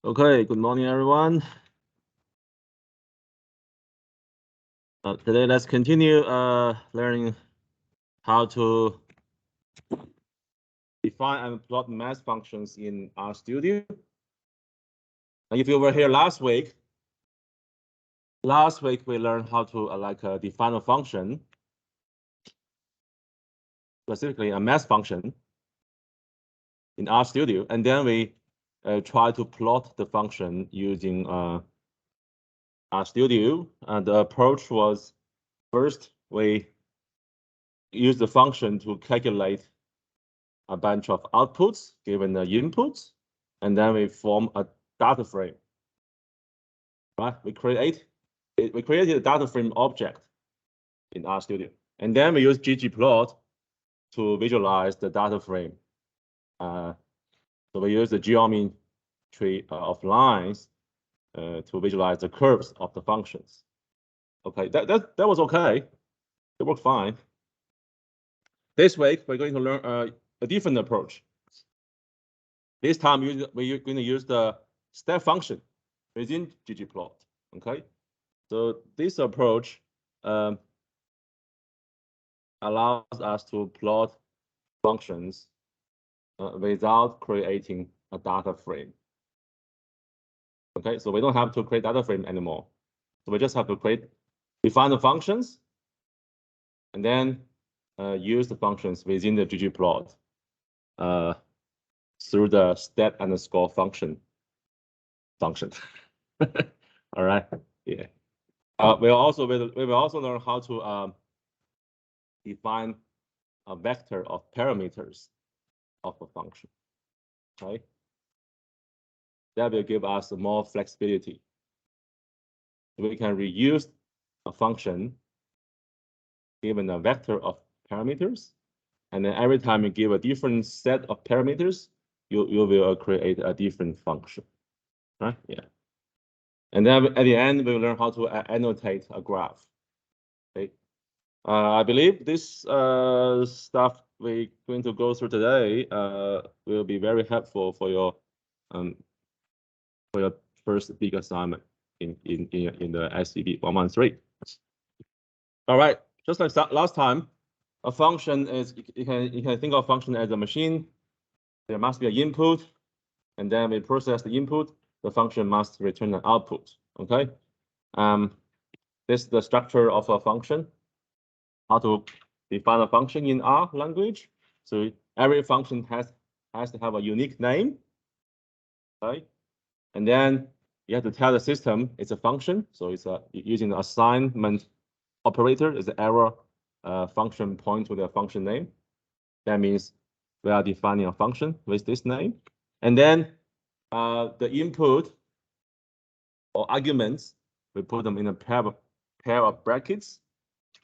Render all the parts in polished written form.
Okay, good morning, everyone. Today, let's continue learning how to define and plot math functions in RStudio. If you were here last week we learned how to define a function, specifically a math function in RStudio, and then we try to plot the function using RStudio. And the approach was, first we use the function to calculate a bunch of outputs given the inputs, and then we form a data frame. Right? We created a data frame object in RStudio, and then we use ggplot to visualize the data frame. So we use the geometry of lines to visualize the curves of the functions. Okay, that was okay. It worked fine. This week we're going to learn a different approach. This time we're going to use the step function within ggplot. Okay, so this approach allows us to plot functions without creating a data frame. Okay, so we don't have to create data frame anymore. So we just have to define the functions, and then use the functions within the ggplot through the step underscore function. All right. Yeah. We will also learn how to define a vector of parameters of a function. Okay. That will give us more flexibility. We can reuse a function given a vector of parameters, and then every time you give a different set of parameters, you will create a different function. Right? Yeah. And then at the end, we'll learn how to annotate a graph. Okay. I believe this stuff we're going to go through today will be very helpful for your first big assignment in the SCB 113. All right, just like last time, a function is you can think of function as a machine. There must be an input, and then we process the input. The function must return an output. Okay, this is the structure of a function. How to define a function in R language. So every function has to have a unique name, right? And then you have to tell the system it's a function. So it's using the assignment operator is the arrow function point to the function name. That means we are defining a function with this name. And then the input or arguments, we put them in a pair of brackets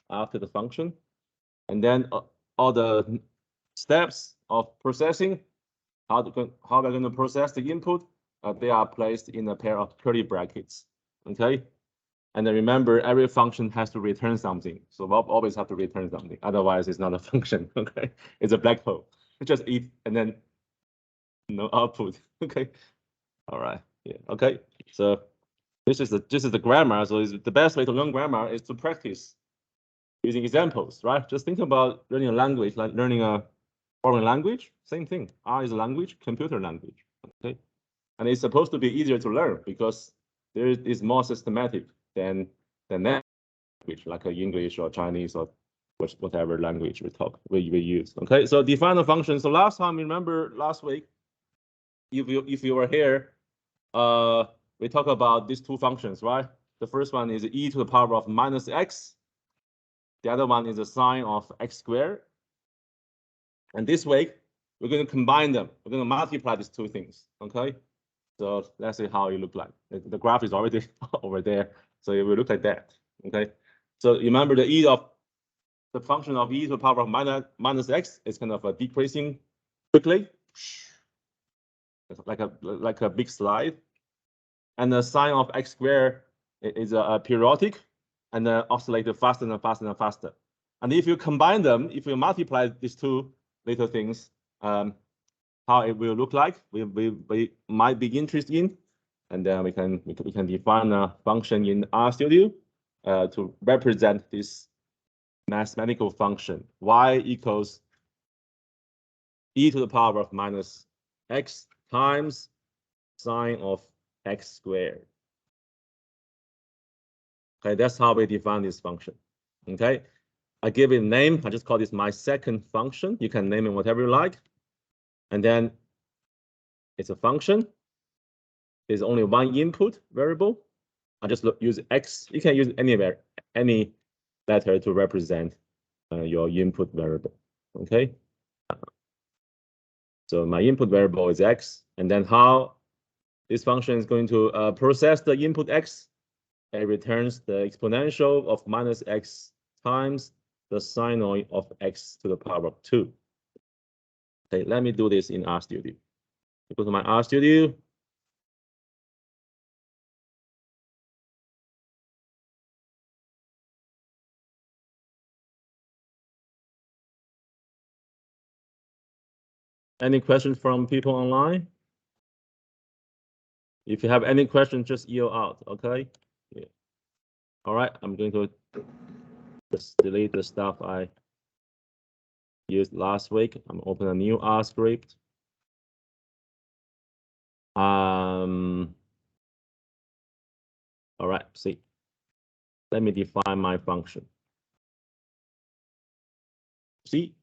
after the function. And then all the steps of processing, how we're going to process the input, they are placed in a pair of curly brackets. Okay. And then remember, every function has to return something. So we'll always have to return something. Otherwise, it's not a function. Okay. It's a black hole. Just eat and then no output. Okay. All right. Yeah. Okay. So this is the grammar. So the best way to learn grammar is to practice using examples, right? Just think about learning a language, like learning a foreign language. Same thing. R is a language, computer language. Okay. And it's supposed to be easier to learn because there is more systematic than language, like English or Chinese or whatever language we use. Okay, so define a function. So last time, remember last week, if you were here, we talked about these two functions, right? The first one is e to the power of minus x. The other one is the sine of x squared. And this week, we're going to combine them. We're going to multiply these two things. Okay. So let's see how it looks like. The graph is already over there, so it will look like that. Okay. So remember the function of e to the power of minus x is kind of decreasing quickly, it's like a big slide. And the sine of x squared is a periodic and oscillate faster and faster and faster. And if you combine them, if you multiply these two little things, how it will look like, we might be interested in. and then we can define a function in RStudio to represent this mathematical function y equals e to the power of minus x times sine of x squared. Okay, that's how we define this function. Okay, I give it a name. I just call this my second function. You can name it whatever you like. And then it's a function. There's only one input variable. I just use x. You can use any letter to represent your input variable. Okay. So my input variable is x, and then how this function is going to process the input x. It returns the exponential of minus x times the sinoid of x to the power of 2. Okay, let me do this in RStudio. Go to my RStudio. Any questions from people online? If you have any questions, just yell out, okay? Yeah. All right, I'm going to just delete the stuff I used last week. I'm opening a new R script. All right, see. Let me define my function. See?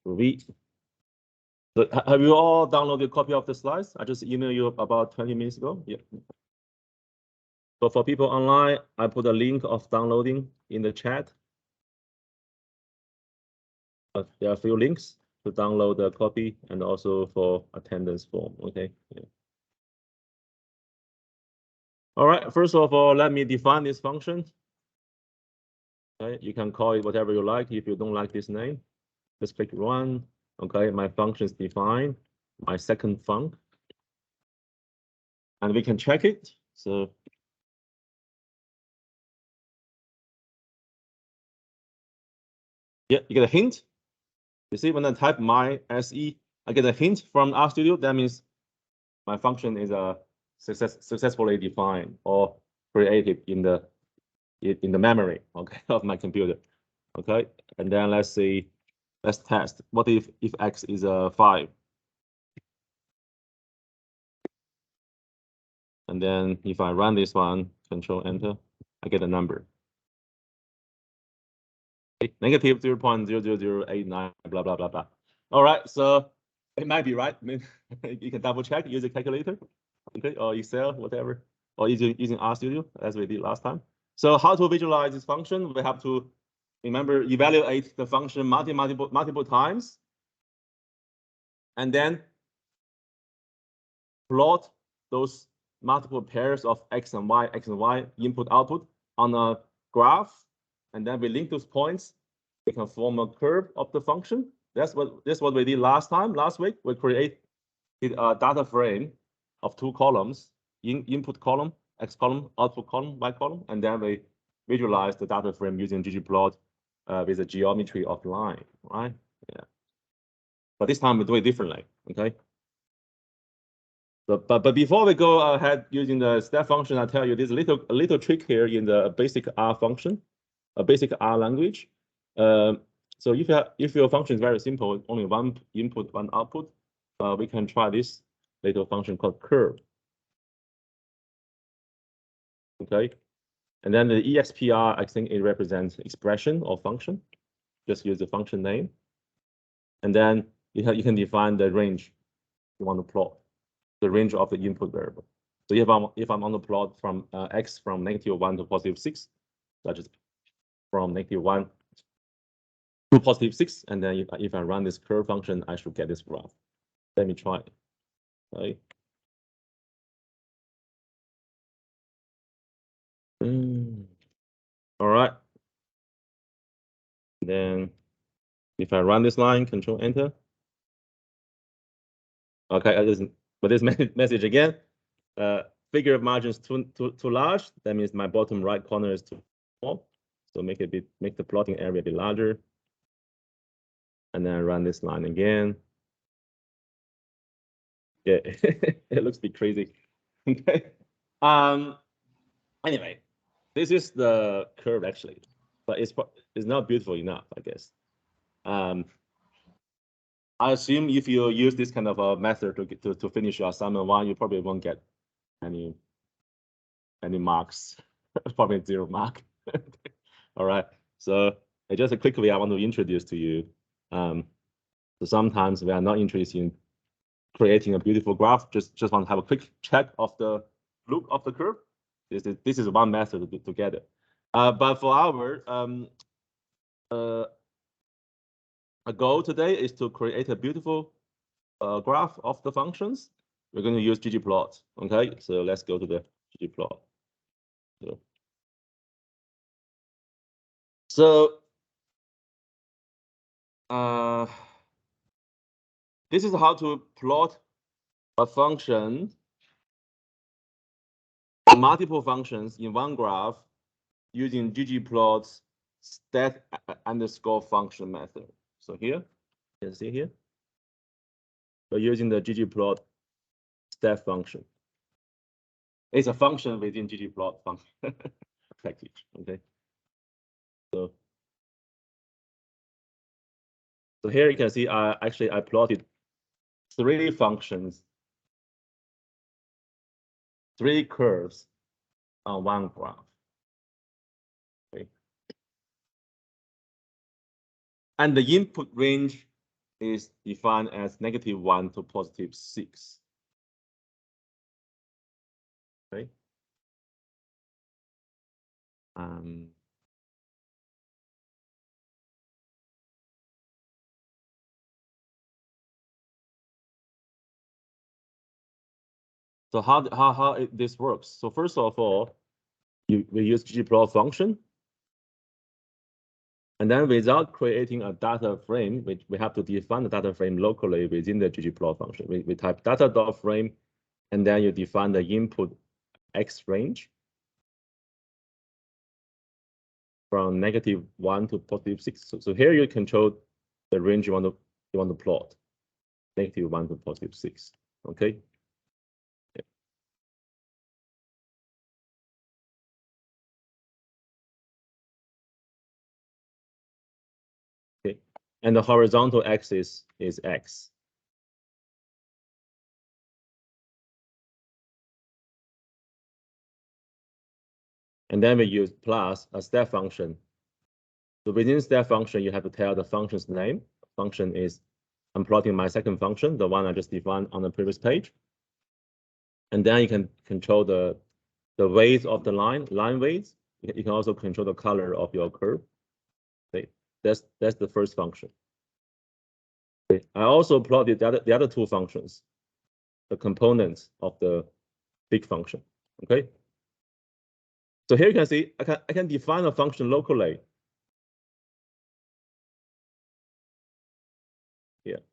V. So have you all downloaded a copy of the slides? I just emailed you about 20 minutes ago. Yeah. So for people online, I put a link of downloading in the chat. There are a few links to download the copy and also for attendance form. Okay. Yeah. All right. First of all, let me define this function. Okay. You can call it whatever you like. If you don't like this name, just click run. Okay. My function is defined. My second func. And we can check it. So yeah, you get a hint. You see, when I type my SE, I get a hint from RStudio. That means my function is successfully defined or created in the memory, okay, of my computer. Okay, and then let's test. What if x is 5? And then if I run this one, Control Enter, I get a number. Okay, negative 0.00089, blah blah blah blah. All right, so it might be right. I mean, you can double check, use a calculator, okay, or Excel, whatever, or using RStudio as we did last time. So how to visualize this function? We have to remember evaluate the function multiple times, and then plot those multiple pairs of x and y input output on a graph, and then we link those points. We can form a curve of the function. That's what we did last week. We created a data frame of 2 columns: input column, x column, output column, y column, and then we visualize the data frame using ggplot with a geometry of line, right? Yeah. But this time we do it differently, okay? But before we go ahead using the step function, I'll tell you there's a little trick here in the basic R function, a basic R language. So if your function is very simple, only one input, one output, we can try this little function called curve. Okay, and then the expr, I think it represents expression or function. Just use the function name, and then you can define the range you want to plot, the range of the input variable. So if I'm on the plot from x from -1 to +6, such as from -1 to +6, and then if I run this curve function, I should get this graph. Let me try it. Right. All right. Then if I run this line, Control Enter. Okay, but this message again. Figure of margins too large. That means my bottom right corner is too small. So make the plotting area a bit larger. And then run this line again. Yeah, it looks a bit crazy. Okay. Anyway, this is the curve actually, but it's not beautiful enough, I guess. I assume if you use this kind of a method to finish your assignment 1, you probably won't get any marks, probably 0 mark. All right. So just quickly, I want to introduce to you. So sometimes we are not interested in creating a beautiful graph. Just want to have a quick check of the look of the curve. This is one method to get it. But for our a goal today is to create a beautiful graph of the functions. We're going to use ggplot. Okay, so let's go to the ggplot. So this is how to plot a function, multiple functions in one graph using ggplot's stat underscore function method. So here, you can see here, we're using the ggplot stat function. It's a function within ggplot function package. Okay. So here you can see actually I plotted 3 functions, 3 curves on one graph. Okay. And the input range is defined as -1 to +6. Okay. So how this works? So first of all, we use ggplot function, and then without creating a data frame, we have to define the data frame locally within the ggplot function. We type data.frame, and then you define the input x range from -1 to +6. So here you control the range you want to plot, -1 to +6. Okay. Okay. And the horizontal axis is x. And then we use plus a step function. So within step function, you have to tell the function's name. Function is, I'm plotting my second function, the one I just defined on the previous page. And then you can control the weight of the line weights. You can also control the color of your curve. Okay. That's the first function. Okay. I also plotted the other 2 functions, the components of the big function. Okay. So here you can see I can define a function locally. Here.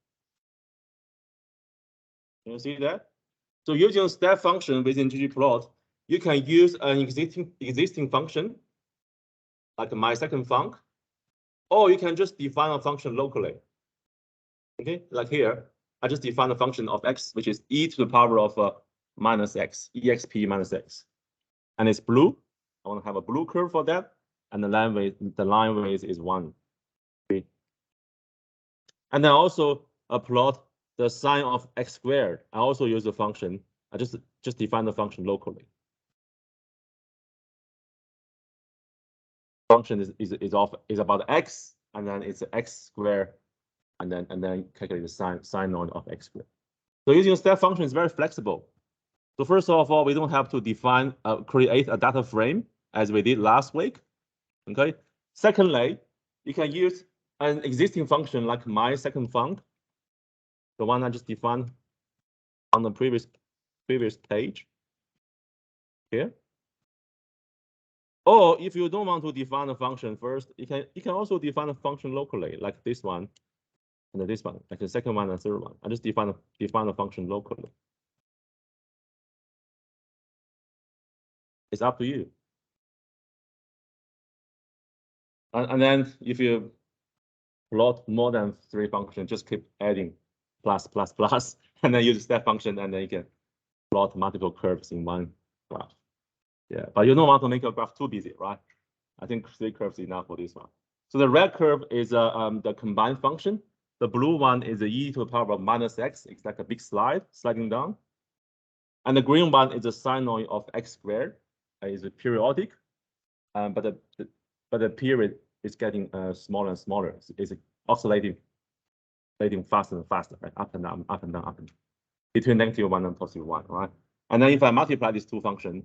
Can you see that? So using step function within ggplot, you can use an existing function, like my second func, or you can just define a function locally. Okay, like here, I just define a function of x, which is e to the power of minus x, exp minus x, and it's blue. I want to have a blue curve for that, and the line weight is 1. Okay. And then also plot the sine of x squared. I also use the function. I just define the function locally. Function is about x, and then it's x squared, and then calculate the sine node of x squared. So using a step function is very flexible. So first of all, we don't have to define create a data frame as we did last week. Okay. Secondly, you can use an existing function like my second func, the one I just defined on the previous page here. Or if you don't want to define a function first, you can also define a function locally, like this one and this one, like the second one and third one. I just define a function locally. It's up to you. And then if you plot more than 3 functions, just keep adding plus, and then use step function, and then you can plot multiple curves in one graph. Yeah, but you don't want to make your graph too busy, right? I think 3 curves is enough for this one. So the red curve is the combined function. The blue one is the e to the power of minus x. It's like a big slide sliding down. And the green one is the sinoid of x squared. It's periodic, but the period is getting smaller and smaller. It's oscillating faster and faster, right? Up and down, up and down, up and down, between -1 and +1, right? And then if I multiply these two functions,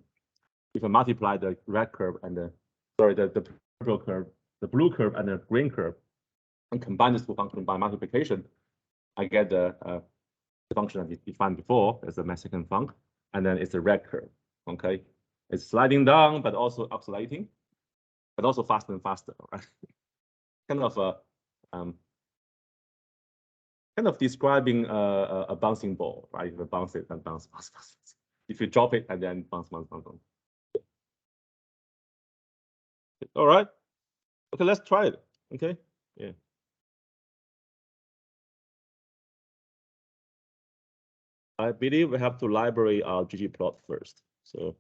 if I multiply the red curve and the purple curve, the blue curve and the green curve, and combine these two functions by multiplication, I get the function I defined before as my second func, and then it's a red curve. Okay, it's sliding down, but also oscillating, but also faster and faster. Right? Kind of describing a bouncing ball, right? If you bounce it and bounce. If you drop it and then bounce. All right. Okay, let's try it. Okay. Yeah. I believe we have to library our ggplot first. So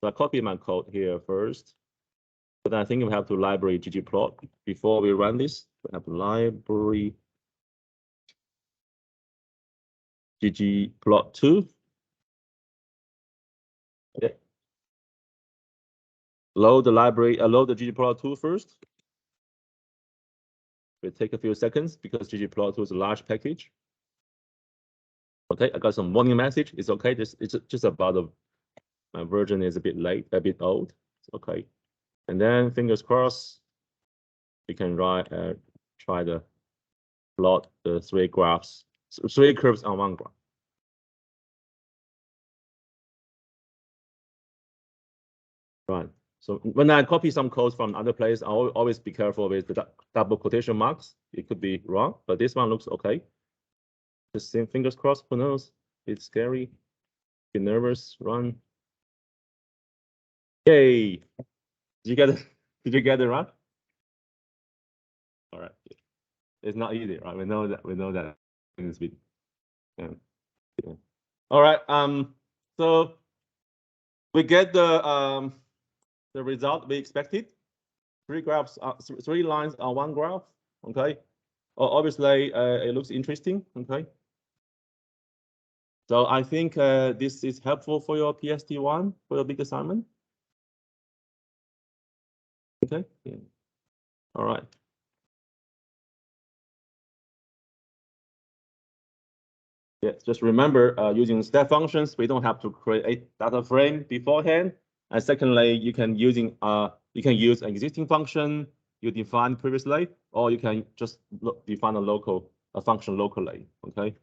I copy my code here first. But I think we have to library ggplot before we run this. We have to library ggplot2. Okay. Load the library, load the ggplot2 first. It will take a few seconds because ggplot2 is a large package. Okay, I got some warning message. It's okay. It's just about my version is a bit late, a bit old. It's okay. And then fingers crossed, we can try to plot the 3 graphs, 3 curves on one graph. Right. So when I copy some codes from other place, I'll always be careful with the double quotation marks. It could be wrong, but this one looks okay. Just saying, fingers crossed. Who knows? It's scary. Be nervous. Run. Yay! Did you get it? Did you get it right? All right. It's not easy, right? We know that. We know that. Yeah. All right. So we get the result we expected. 3 graphs, 3 lines on one graph. Okay. Obviously, it looks interesting. Okay. So I think this is helpful for your PST1 for your big assignment. Okay. Yeah. All right. Yes, just remember using step functions, we don't have to create a data frame beforehand. And secondly, you can use an existing function you defined previously, or you can just define a function locally. Okay.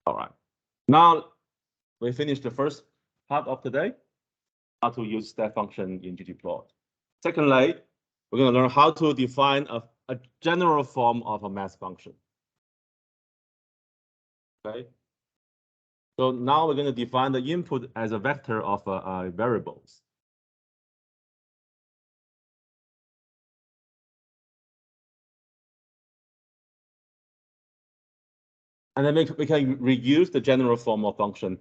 All right. Now we finished the first part of today, how to use step function in ggplot. Secondly, we're going to learn how to define a general form of a math function. Okay. So now we're going to define the input as a vector of variables. And then we can reuse the general form of function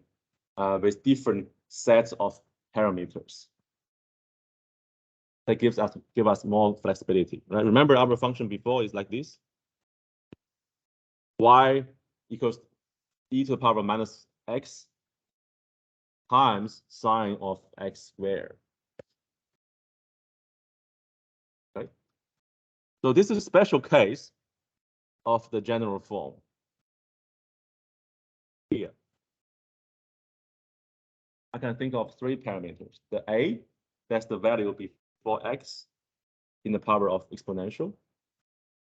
with different sets of parameters. That give us more flexibility. Right? Remember our function before is like this. Y equals e to the power of minus x times sine of x squared. Okay. So this is a special case of the general form. Here, I can think of 3 parameters. The a, that's the value before x in the power of exponential.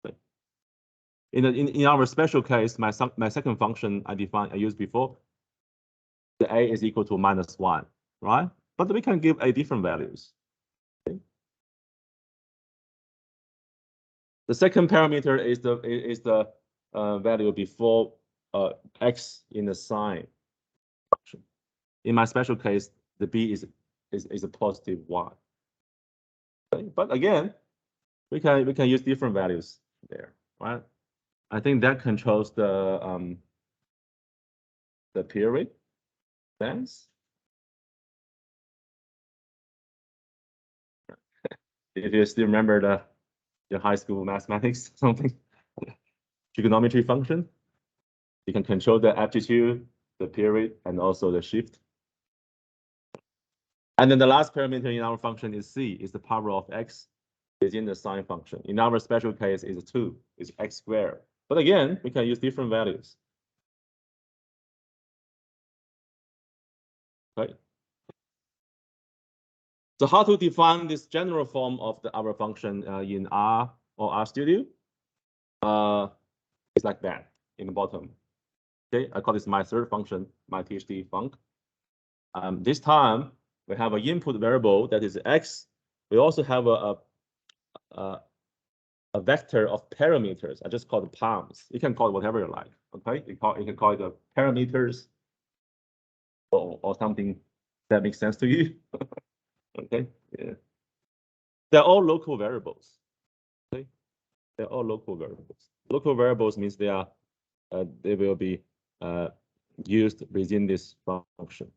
Okay. In our special case, my second function I used before, the a is equal to -1, right? But we can give a different values. Okay. The second parameter is the value before x in the sine function. In my special case, the b is a +1. Okay. But again, we can use different values there, right? I think that controls the period length. If you still remember the high school mathematics something, trigonometry function, you can control the amplitude, the period, and also the shift. And then the last parameter in our function is c, is the power of x within the sine function. In our special case, is 2, is x squared. But again, we can use different values. Okay. So how to define this general form of our function in R or RStudio? It's like that in the bottom. Okay, I call this my third function, my THD func. This time we have an input variable that is x. We also have a vector of parameters. I just call it palms. You can call it whatever you like. Okay, you can call it the parameters or something that makes sense to you. Okay, yeah. They're all local variables. Okay, they're all local variables. Local variables means they will be used within this function.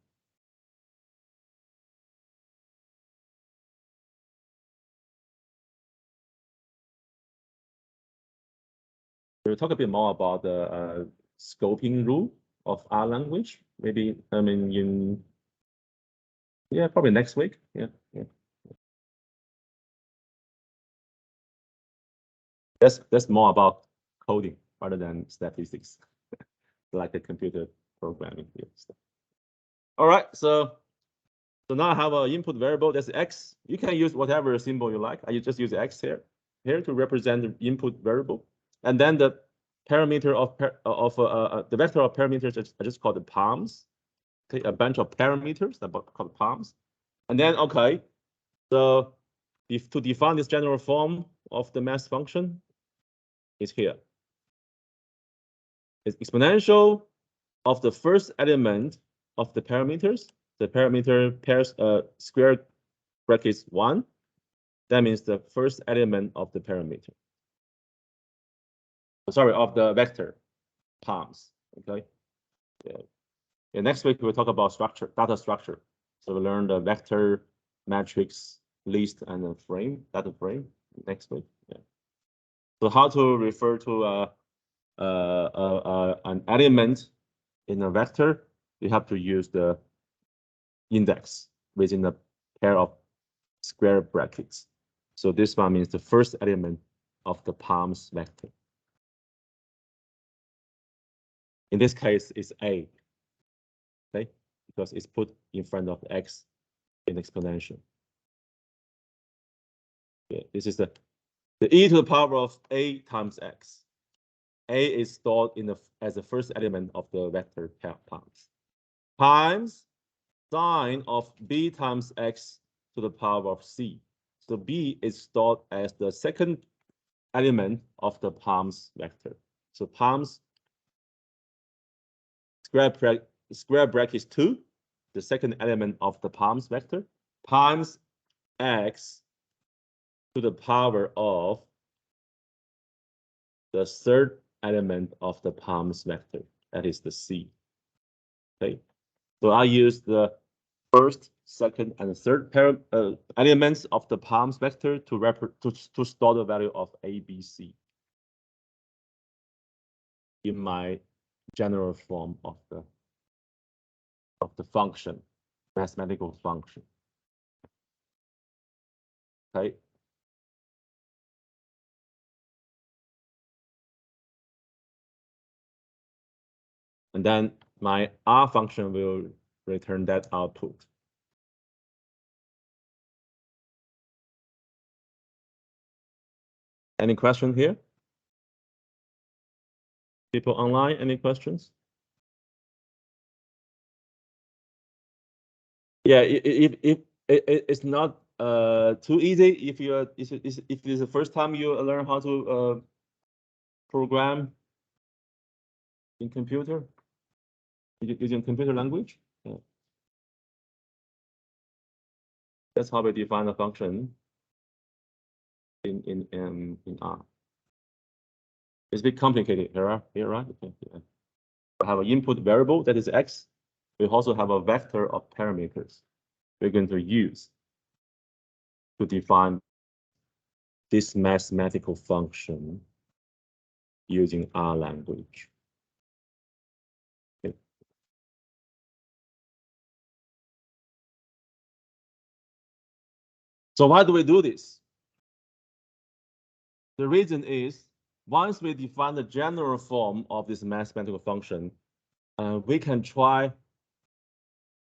We'll talk a bit more about the scoping rule of R language. Maybe probably next week. Yeah. That's more about coding rather than statistics, like the computer programming stuff. All right, so now I have an input variable that's x. You can use whatever symbol you like. I just use x here to represent the input variable, and then the parameter of the vector of parameters I just call the palms. Okay, a bunch of parameters that called palms, and then okay, so if to define this general form of the mass function is here. It's exponential of the first element of the parameters. The parameter pairs square brackets 1. That means the first element of the parameter. Sorry, of the vector palms. Okay. Yeah. Next week we'll talk about structure, data structure. So we'll learn the vector, matrix, list, and the frame, data frame next week. Yeah. So how to refer to an element in a vector? You have to use the index within a pair of square brackets. So this one means the first element of the palms vector. In this case, it's A, okay? Because it's put in front of x in exponential. Yeah, this is the e to the power of A times x. A is stored as the first element of the vector palms. Times sine of B times x to the power of c. So B is stored as the second element of the palms vector. So palms square bracket 2, the second element of the palms vector, times x to the power of the third element of the palms vector, that is the c. Okay, so I use the first, second, and third elements of the palms vector to store the value of a, b, c in my general form of the function, mathematical function. Okay. And then my R function will return that output. Any question here? People online, any questions? Yeah, if it's not too easy, if it's the first time you learn how to program in computer using computer language. Yeah. That's how we define a function in R. It's a bit complicated here, right? Okay, yeah. We have an input variable that is x. We also have a vector of parameters we're going to use to define this mathematical function using R language. Okay. So why do we do this? The reason is once we define the general form of this mathematical function, we can try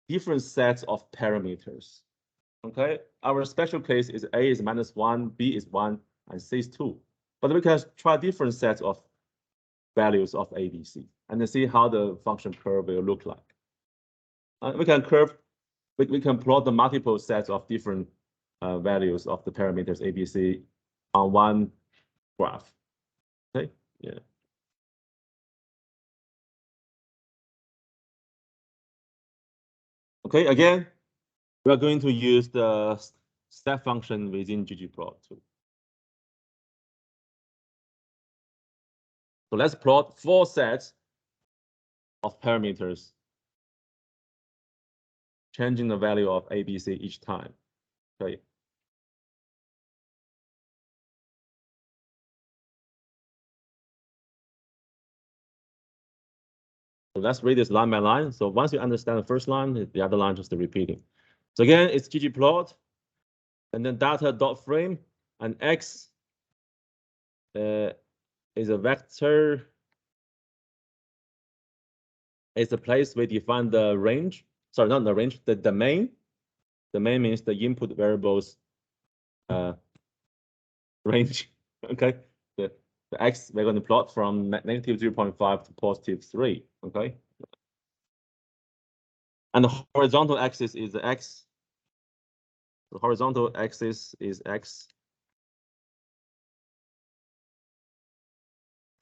different sets of parameters. Okay, our special case is A is -1, B is 1, and C is 2. But we can try different sets of values of A, B, C, and then see how the function curve will look like. We can plot the multiple sets of different values of the parameters A, B, C on one graph. Okay, yeah. Okay, again, we are going to use the step function within ggplot too. So let's plot 4 sets of parameters, changing the value of A, B, C each time. Okay. So let's read this line by line. So once you understand the first line, the other line just repeating. So again, it's ggplot, and then data.frame, and x is a vector. It's a place we define the range. Sorry, not the range, the domain. Domain means the input variables range. Okay. The x we're going to plot from negative 0.5 to positive 3. Okay. And the horizontal axis is the x. The horizontal axis is x.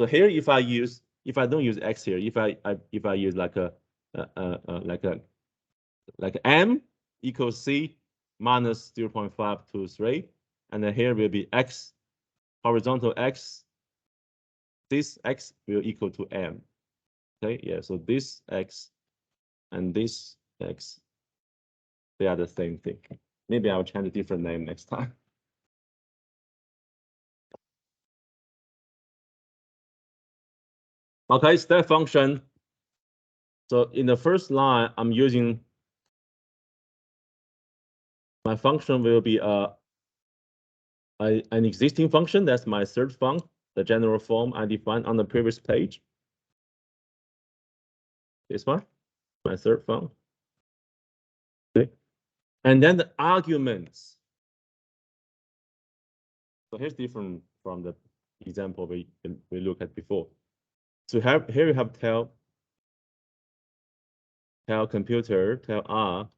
So here, if I don't use x here, if I use like m equals c minus 0.5 to 3, and then here will be x, horizontal x. This x will equal to m. Okay, yeah. So this x and this x, they are the same thing. Maybe I'll change a different name next time. Okay, step function. So in the first line, I'm using my function will be an existing function. That's my third function, the general form I defined on the previous page. This one, my third function. Okay. And then the arguments. So here's different from the example we looked at before. So here we have tell computer, tell R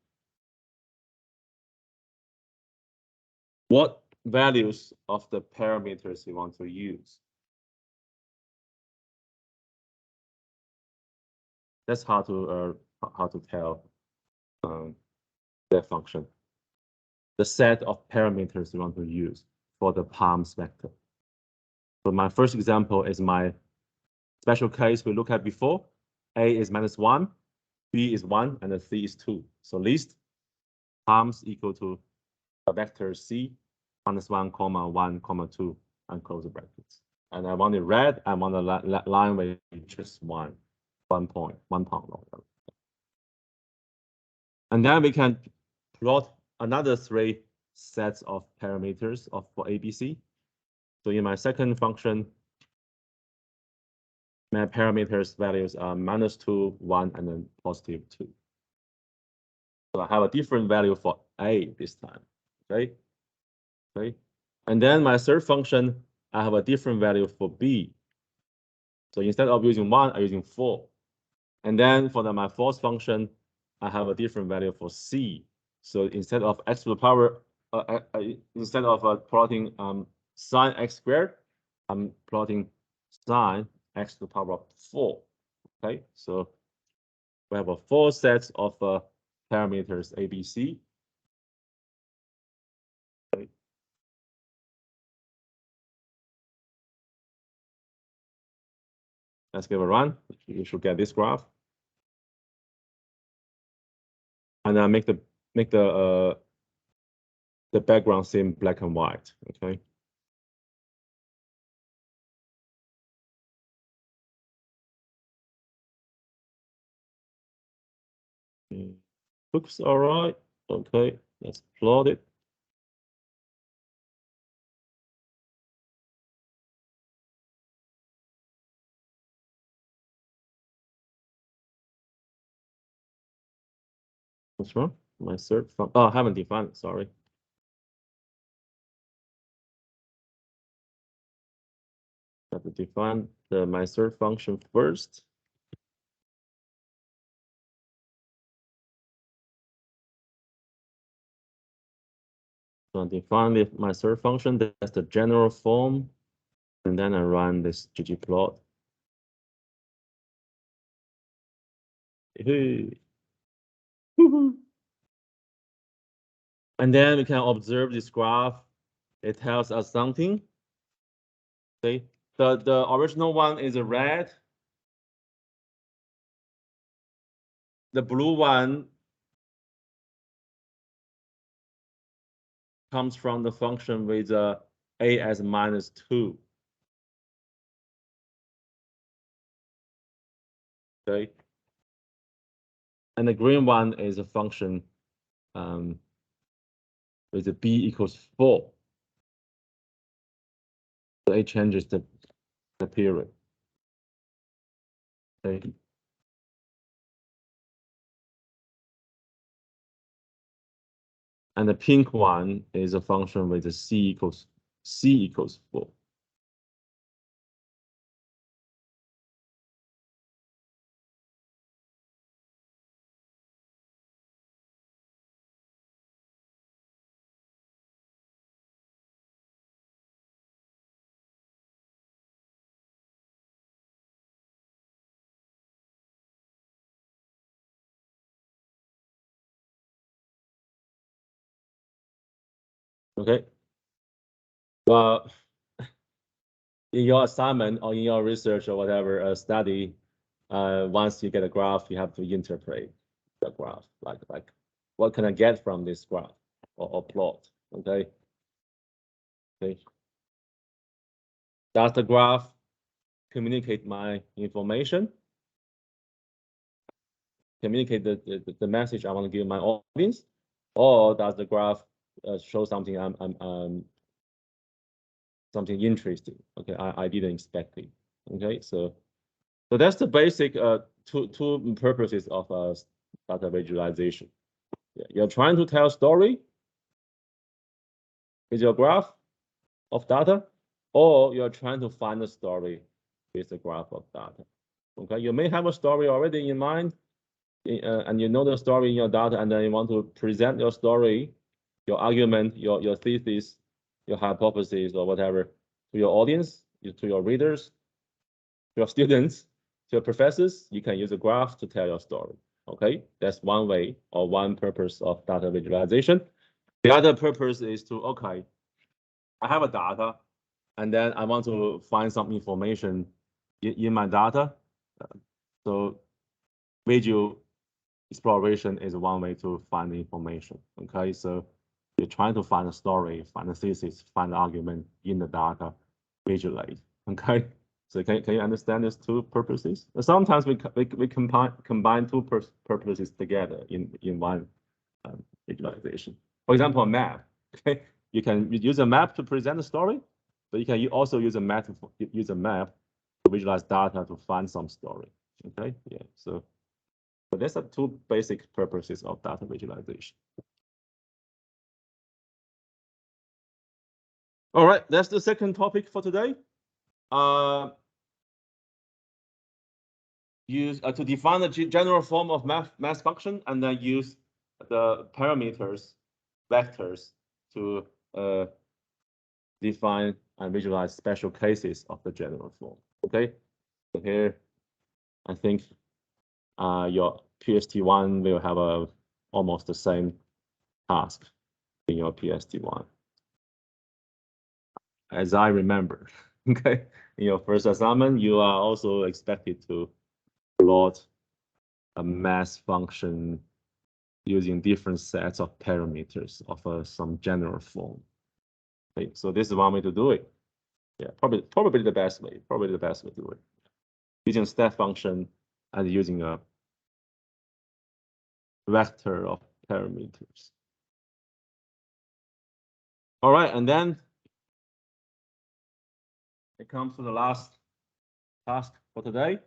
what values of the parameters you want to use. That's how to tell that function. The set of parameters you want to use for the palms vector. So my first example is my special case we looked at before. A is -1, B is 1, and the C is 2. So list palms equal to a vector C -1, 1, 2, and close the brackets. And I want it red. I want a line with just one point, 1 pound long. And then we can plot another 3 sets of parameters for ABC. So in my second function, my parameters values are -2, 1, and then +2. So I have a different value for A this time. Okay. Okay. And then my third function, I have a different value for B. So instead of using 1, I'm using 4. And then for my fourth function, I have a different value for C. So instead of x to the power, instead of plotting sine x squared, I'm plotting sine x to the power of 4. Okay, so we have 4 sets of parameters A, B, C. Okay. Let's give a run. You should get this graph. And then make the background seem black and white. Okay. Looks all right. Okay, let's plot it. What's wrong? My third function. Oh, I haven't defined it. Sorry. Have to define my third function first. So I define my third function. That's the general form, and then I run this ggplot. And then we can observe this graph. It tells us something. Okay, the original one is red. The blue one comes from the function with a as -2. Okay, and the green one is a function with a b equals 4. So it changes the period. Okay. And the pink one is a function with a c equals 4. Okay. Well, in your assignment or in your research or whatever study, once you get a graph, you have to interpret the graph. Like what can I get from this graph or plot? Okay. Okay. Does the graph communicate my information? Communicate the message I want to give my audience, or does the graph show something something interesting? Okay, I didn't expect it. Okay, so that's the basic two purposes of data visualization. Yeah, you're trying to tell a story with your graph of data, or you're trying to find a story with a graph of data. Okay, you may have a story already in mind, and you know the story in your data, and then you want to present your story, your argument, your thesis, your hypothesis, or whatever to your audience, to your readers, to your students, to your professors. You can use a graph to tell your story. Okay, that's one way or one purpose of data visualization. The other purpose is to, okay, I have a data, and then I want to find some information in my data. So visual exploration is one way to find information. Okay, so you're trying to find a story, find a thesis, find an argument in the data, visualize. Okay, so can you understand these two purposes? Sometimes we combine two purposes together in one visualization. For example, a map. Okay, you can use a map to present a story, but you can also use a map to visualize data to find some story. Okay, yeah, so. But these are two basic purposes of data visualization. All right, that's the second topic for today. Use to define the general form of mass function, and then use the parameters, vectors, to define and visualize special cases of the general form. Okay, so here I think your PST1 will have almost the same task in your PST1, as I remember. Okay, in your first assignment, you are also expected to plot a mass function using different sets of parameters of some general form. Okay, so this is one way to do it. Yeah, probably the best way. Probably the best way to do it. Using step function and using a vector of parameters. All right, and then it comes to the last task for today.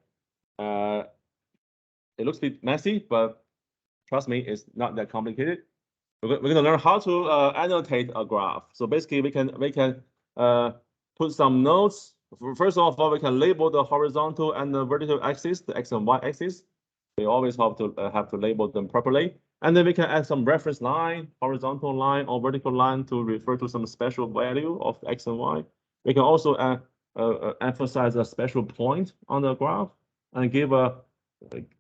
It looks a bit messy, but trust me, it's not that complicated. We're going to learn how to annotate a graph. So basically, we can put some nodes. First of all, we can label the horizontal and the vertical axis, the x and y axis. We always have to label them properly. And then we can add some reference line, horizontal line or vertical line to refer to some special value of x and y. We can also emphasize a special point on the graph and give a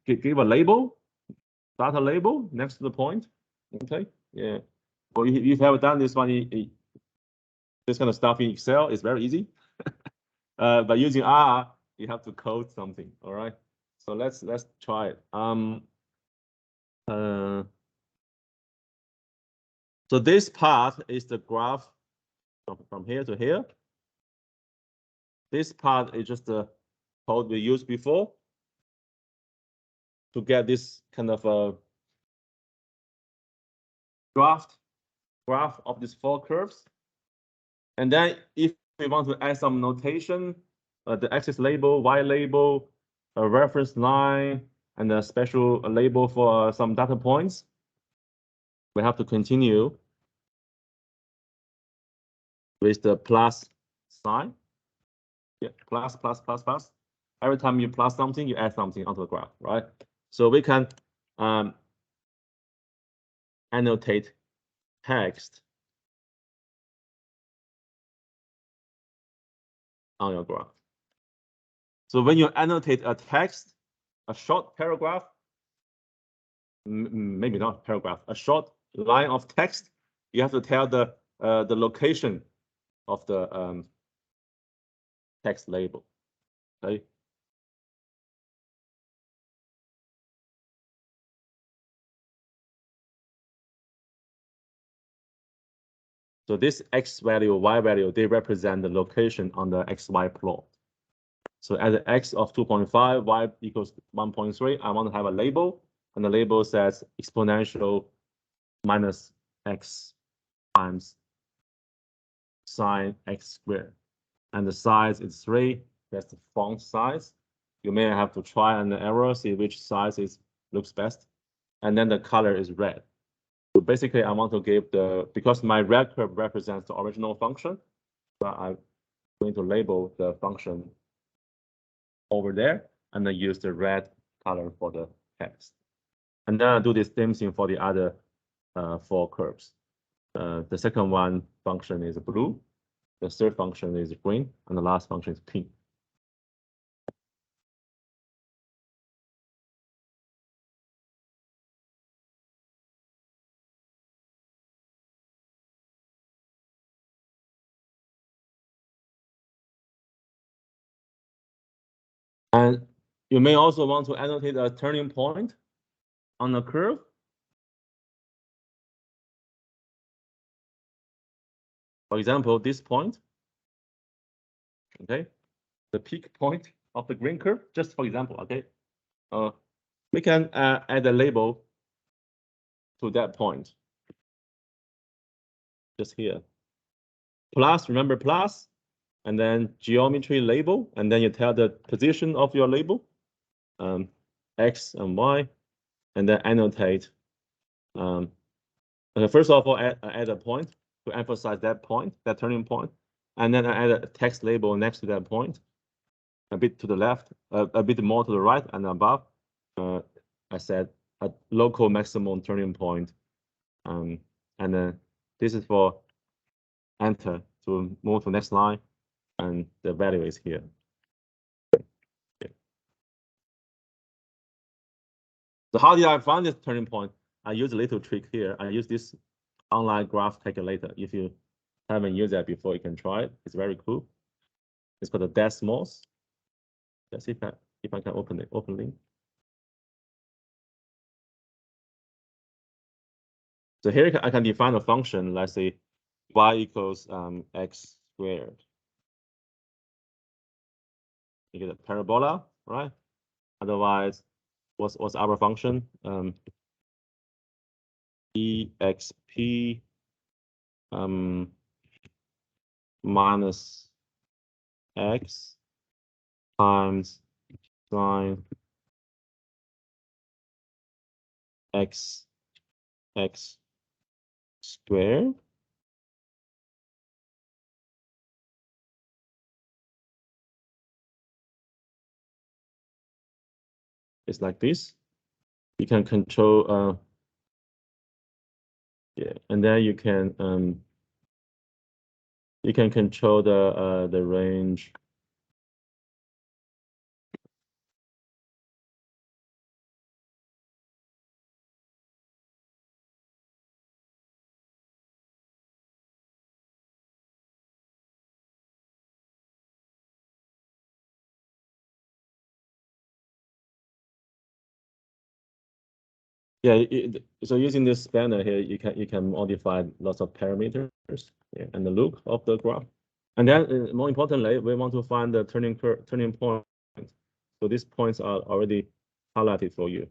label, data label next to the point. Okay, yeah. Well, if you have done this one, this kind of stuff in Excel is very easy. But using R, you have to code something. All right. So let's try it. So this part is the graph from here to here. This part is just the code we used before to get this kind of a graph of these four curves. And then if we want to add some notation, the axis label, y label, a reference line, and a special label for some data points, we have to continue with the plus sign. Yeah, plus. Every time you plus something, you add something onto the graph, right? So we can annotate text on your graph. So when you annotate a text, a short paragraph, maybe not paragraph, a short line of text, you have to tell the location of the text label. Okay. So this x value, y value, they represent the location on the xy plot. So at the x of 2.5, y equals 1.3, I want to have a label, and the label says exponential minus x times sine x squared. And the size is 3. That's the font size. You may have to try and error, see which size looks best. And then the color is red. So basically, I want to give because my red curve represents the original function, so I'm going to label the function over there and then use the red color for the text. And then I'll do the same thing for the other 4 curves. The second one function is blue, the third function is green, and the last function is pink. And you may also want to annotate a turning point on a curve. For example, this point, okay, the peak point of the green curve, just for example, okay. We can add a label to that point, just here. Plus, remember plus, and then geometry label, and then you tell the position of your label, x and y, and then annotate. Okay, first of all, add a point to emphasize that point, that turning point, and then I add a text label next to that point, a bit to the left, a bit more to the right and above. I said a local maximum turning point, and then this is for enter to move to next line, and the value is here. Okay. So how did I find this turning point? I use a little trick here. I use this online graph calculator. If you haven't used that before, you can try it. It's very cool. It's called the decimals. Let's see if I can open it openly. So here I can define a function. Let's say y equals x squared. You get a parabola, right? Otherwise, what's our function? exp minus x times sine x squared. It's like this. You can control yeah, and then you can control the range. Yeah, so using this spanner here, you can modify lots of parameters, yeah, and the look of the graph. And then more importantly, we want to find the turning point. So these points are already highlighted for you.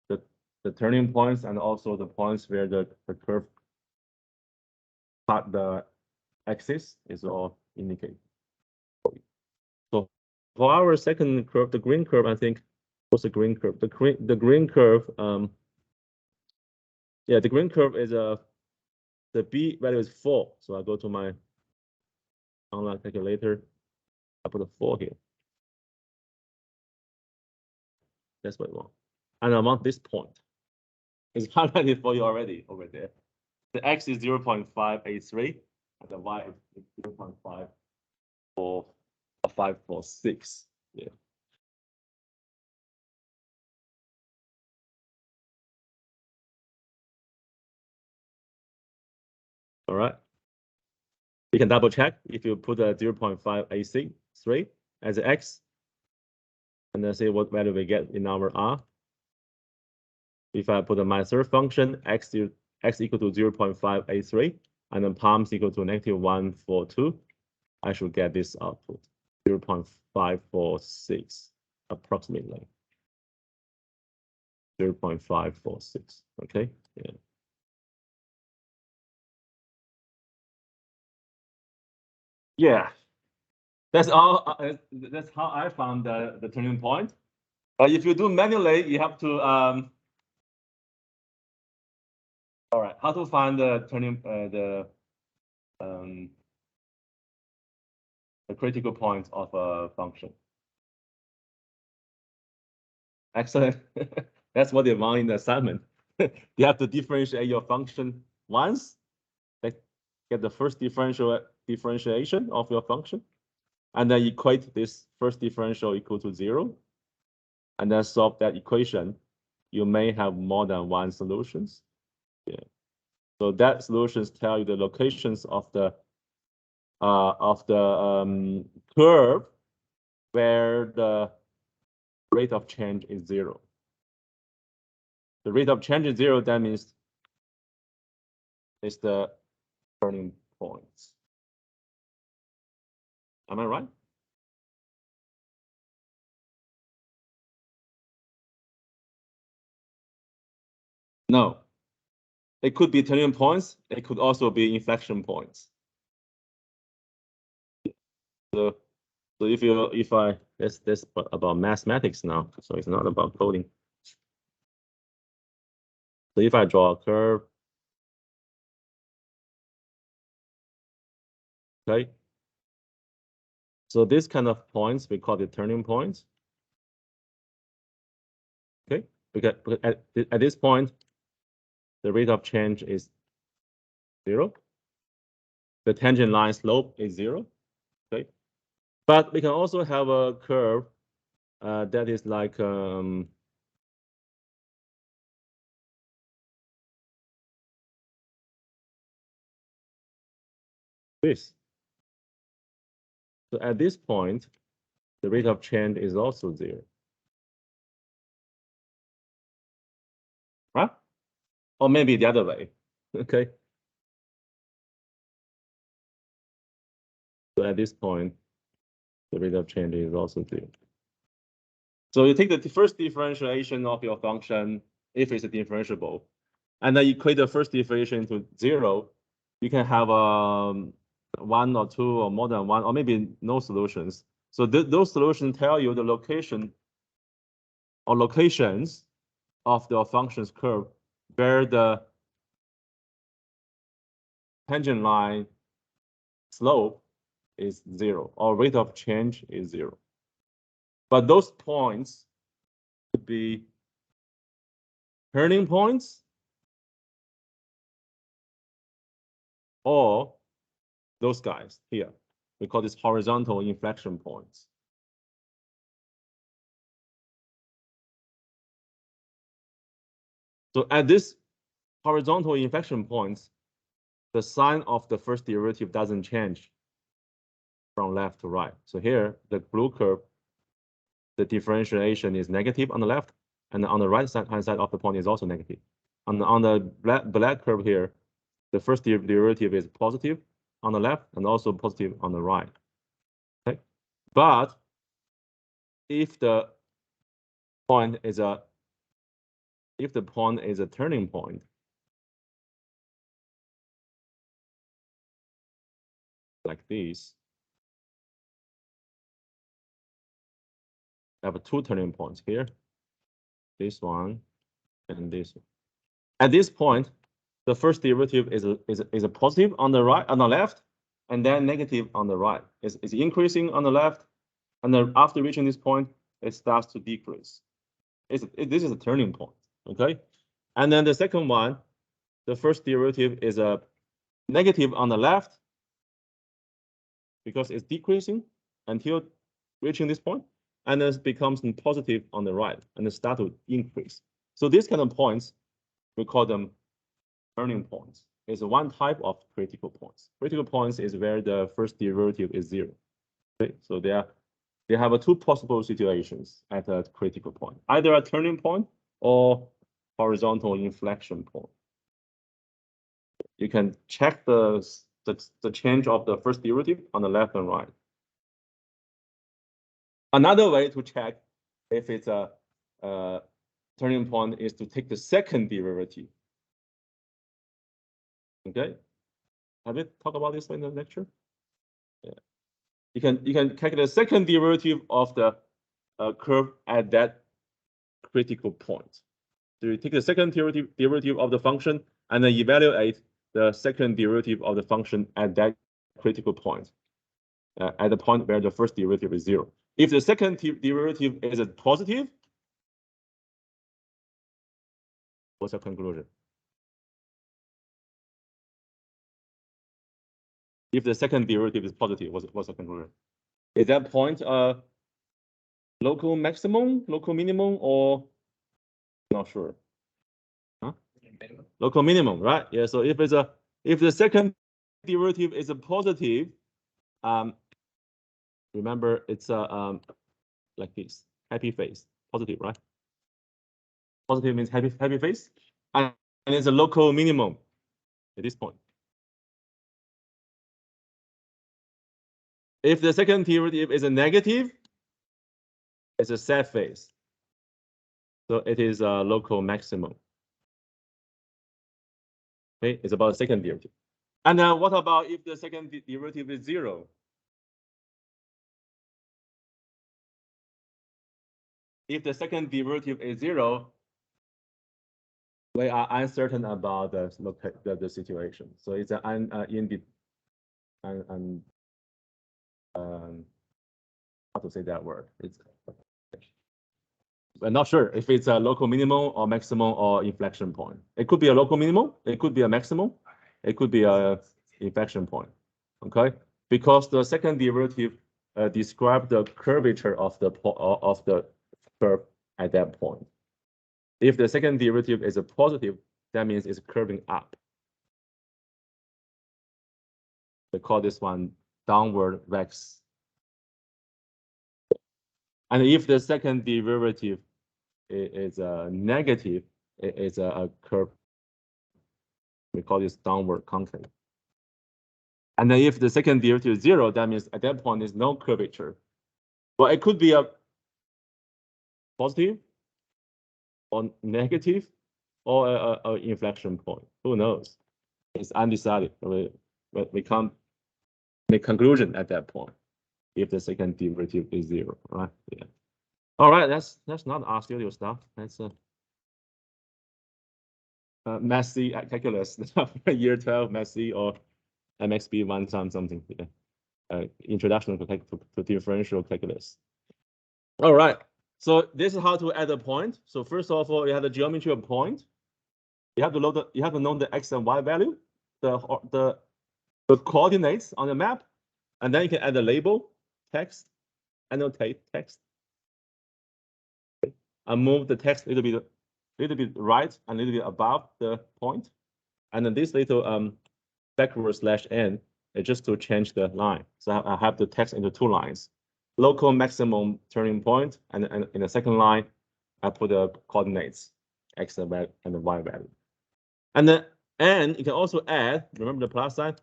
The turning points and also the points where the curve cut the axis is all indicated. So for our second curve, the green curve, I think, what's the green curve? The green curve, yeah, the green curve is the b value is 4. So I go to my online calculator. I put a 4 here. That's what I want. And I want this point. It's highlighted for you already over there. The x is 0.583 and the y is 0.546. Yeah. All right. You can double check if you put a 0.583 as x, and then see what value we get in our R. If I put my third function, x equal to 0.583, and then palms equal to -142, I should get this output, 0.546 approximately. 0.546. Okay. Yeah. Yeah. That's all. That's how I found the turning point. But if you do manually, you have to all right, how to find the turning the critical point of a function. Excellent. That's what they want in the assignment. You have to differentiate your function once, like get the first differentiation of your function, and then equate this first differential equal to 0, and then solve that equation. You may have more than one solutions. Yeah. So that solutions tell you the locations of the curve where the rate of change is 0. The rate of change is 0, that means it's the turning points. Am I right? No. It could be turning points. It could also be inflection points. So if I this about mathematics now, so it's not about coding. So if I draw a curve, okay. So this kind of points we call it turning points. Okay, because at this point, the rate of change is 0. The tangent line slope is 0. Okay, but we can also have a curve that is like this. So at this point, the rate of change is also 0. Right? Or maybe the other way. Okay. So at this point, the rate of change is also 0. So you take the first differentiation of your function, if it's differentiable, and then equate the first differentiation to 0, you can have 1 or 2 or more than 1, or maybe no solutions. So those solutions tell you the location or locations of the function's curve where the tangent line slope is 0 or rate of change is 0. But those points could be turning points or those guys here. We call this horizontal inflection points. So at this horizontal inflection points, the sign of the first derivative doesn't change from left to right. So here, the blue curve, the differentiation is negative on the left, and on the right hand side of the point is also negative. On the black curve here, the first derivative is positive on the left and also positive on the right. Okay, but if the point is a turning point, like this, I have 2 turning points here, this one and this one. At this point, the first derivative is a positive on the right, on the left, and then negative on the right. It's increasing on the left, and then after reaching this point, it starts to decrease. This is a turning point, okay? And then the second one, the first derivative is a negative on the left because it's decreasing until reaching this point, and then it becomes positive on the right, and it starts to increase. So these kind of points, we call them turning points. Is one type of critical points. Critical points is where the first derivative is 0. Okay? So they have 2 possible situations at a critical point, either a turning point or horizontal inflection point. You can check the change of the first derivative on the left and right. Another way to check if it's a turning point is to take the second derivative. Okay, have we talked about this in the lecture? Yeah, you can calculate the second derivative of the curve at that critical point. So you take the second derivative of the function and then evaluate the second derivative of the function at that critical point, at the point where the first derivative is 0. If the second derivative is a positive, what's your conclusion? If the second derivative is positive, what's the conclusion? Is that point local maximum, local minimum, or not sure? Huh? Local minimum, right? Yeah. So if the second derivative is a positive, remember it's like this, happy face, positive, right? Positive means happy face, and it's a local minimum at this point. If the second derivative is a negative, it's a sad face. So it is a local maximum. Okay, it's about the second derivative. And then what about if the second derivative is 0? If the second derivative is 0, we are uncertain about the situation. So it's an how to say that word? We're not sure if it's a local minimum or maximum or inflection point. It could be a local minimum, it could be a maximum, it could be a inflection point. Okay, because the second derivative describes the curvature of the curve at that point. If the second derivative is a positive, that means it's curving up. they call this one downward vex. And if the second derivative is a negative, it's a curve. We call this downward concave. And then if the second derivative is 0, that means at that point there's no curvature. Well, it could be a positive or negative or a inflection point. Who knows? It's undecided. We can't make conclusion at that point if the second derivative is 0, right? Yeah. All right, that's not our studio stuff. That's messy calculus, year 12 messy or MXB one time something. Yeah. Introduction to differential calculus. All right, so this is how to add a point. So first of all, you have the geometry of point. You have to know the x and y value, the coordinates on the map, and then you can add a label, text, annotate text, and move the text a little bit right and a little bit above the point, and then this little backward /n is just to change the line. So I have the text into 2 lines. Local maximum turning point, and in the second line, I put the coordinates, x and the y value. And then you can also add, remember the plus sign?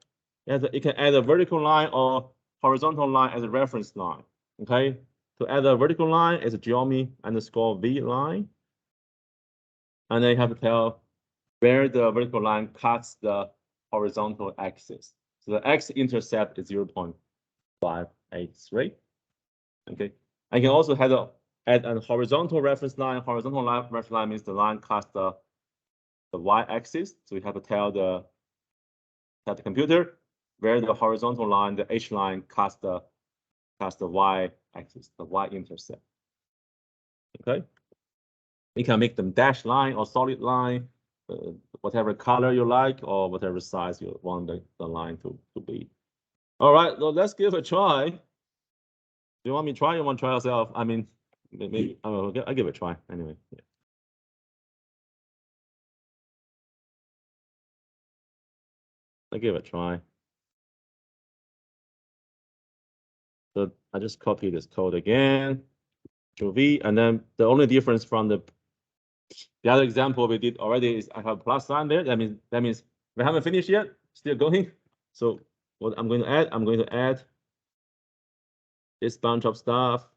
You can add a vertical line or horizontal line as a reference line. Okay, to add a vertical line is a geometry_v line. And then you have to tell where the vertical line cuts the horizontal axis. So the x-intercept is 0.583. Okay, I can also add a horizontal reference line. Horizontal reference line means the line cuts the y-axis. So you have to tell the computer where the horizontal line, the h line, cuts the y-axis, the y-intercept. Okay, you can make them dashed line or solid line, whatever color you like or whatever size you want the line to be. All right, well, let's give it a try. Do you want me to try? You want to try yourself? I mean, maybe I'll give it a try anyway. Yeah. I'll give it a try. So I just copy this code again to V, and then the only difference from the other example we did already is I have plus sign there. That means we haven't finished yet, still going. So what I'm going to add this bunch of stuff.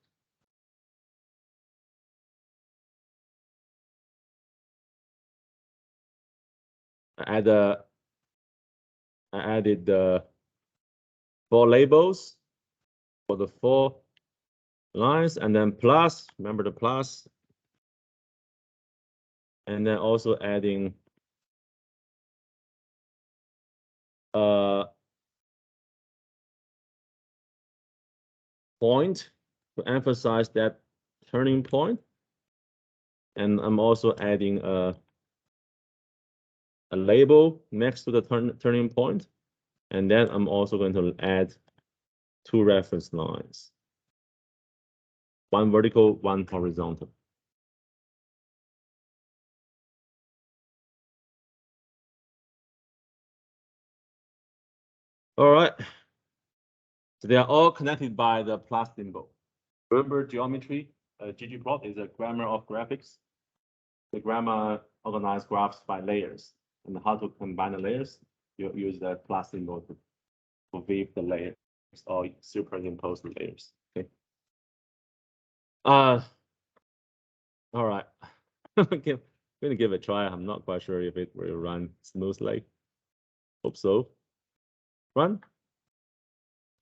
I added the 4 labels for the 4 lines, and then plus, remember the plus, and then also adding point to emphasize that turning point, and I'm also adding a label next to the turning point, and then I'm also going to add 2 reference lines, 1 vertical, 1 horizontal. All right, so they are all connected by the plus symbol. Remember geometry, ggplot is a grammar of graphics. The grammar organizes graphs by layers, and how to combine the layers, you use the plus symbol to weave the layers or superimpose the layers. Okay. All right. I'm gonna give it a try. I'm not quite sure if it will run smoothly. Hope so. Run.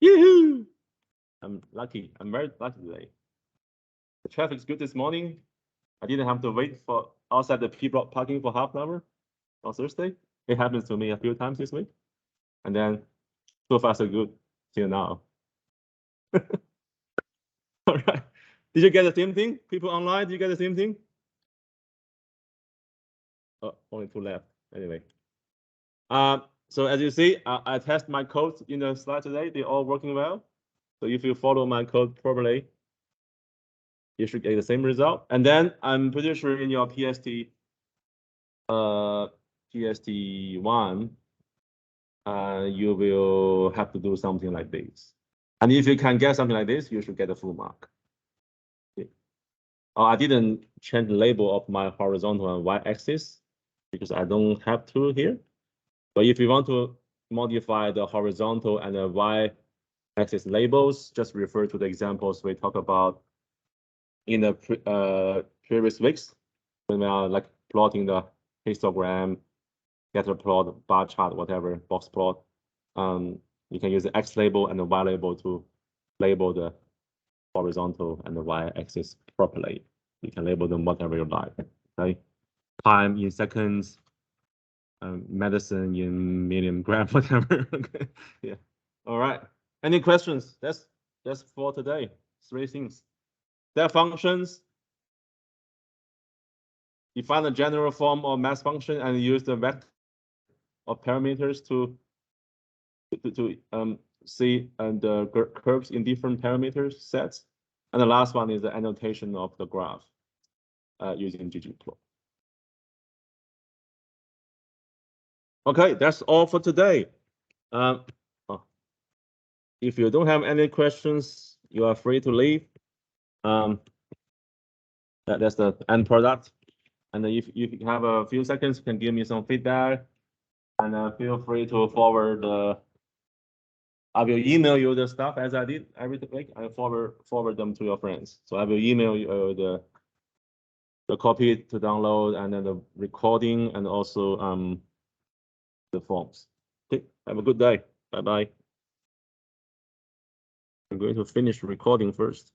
Yoo-hoo! I'm lucky. I'm very lucky today. The traffic's good this morning. I didn't have to wait for outside the P block parking for half an hour on Thursday. It happens to me a few times this week. And then so far so good till now. All right. Did you get the same thing? People online, did you get the same thing? Oh, only 2 left. Anyway. So as you see, I test my code in the slide today. They're all working well. So if you follow my code properly, you should get the same result. And then I'm pretty sure in your PST1, you will have to do something like this. And if you can get something like this, you should get a full mark. Okay. I didn't change the label of my horizontal and y-axis because I don't have to here. But if you want to modify the horizontal and the y-axis labels, just refer to the examples we talked about in the previous weeks when we are like plotting the histogram, scatter plot, bar chart, whatever, box plot. You can use the X label and the Y label to label the horizontal and the Y-axis properly. You can label them whatever you like. Okay, time in seconds, medicine in milligram, whatever. Okay, yeah. All right. Any questions? That's for today. 3 things. Their functions. Define the general form of mass function and use the vector of parameters to see the curves in different parameter sets. And the last one is the annotation of the graph using ggplot. Okay, that's all for today. If you don't have any questions, you are free to leave. That's the end product. And if you have a few seconds, you can give me some feedback. And feel free to forward I will email you the stuff as I did every week. I forward them to your friends. So I will email you the copy to download and then the recording and also the forms. Okay, have a good day. Bye bye. I'm going to finish recording first.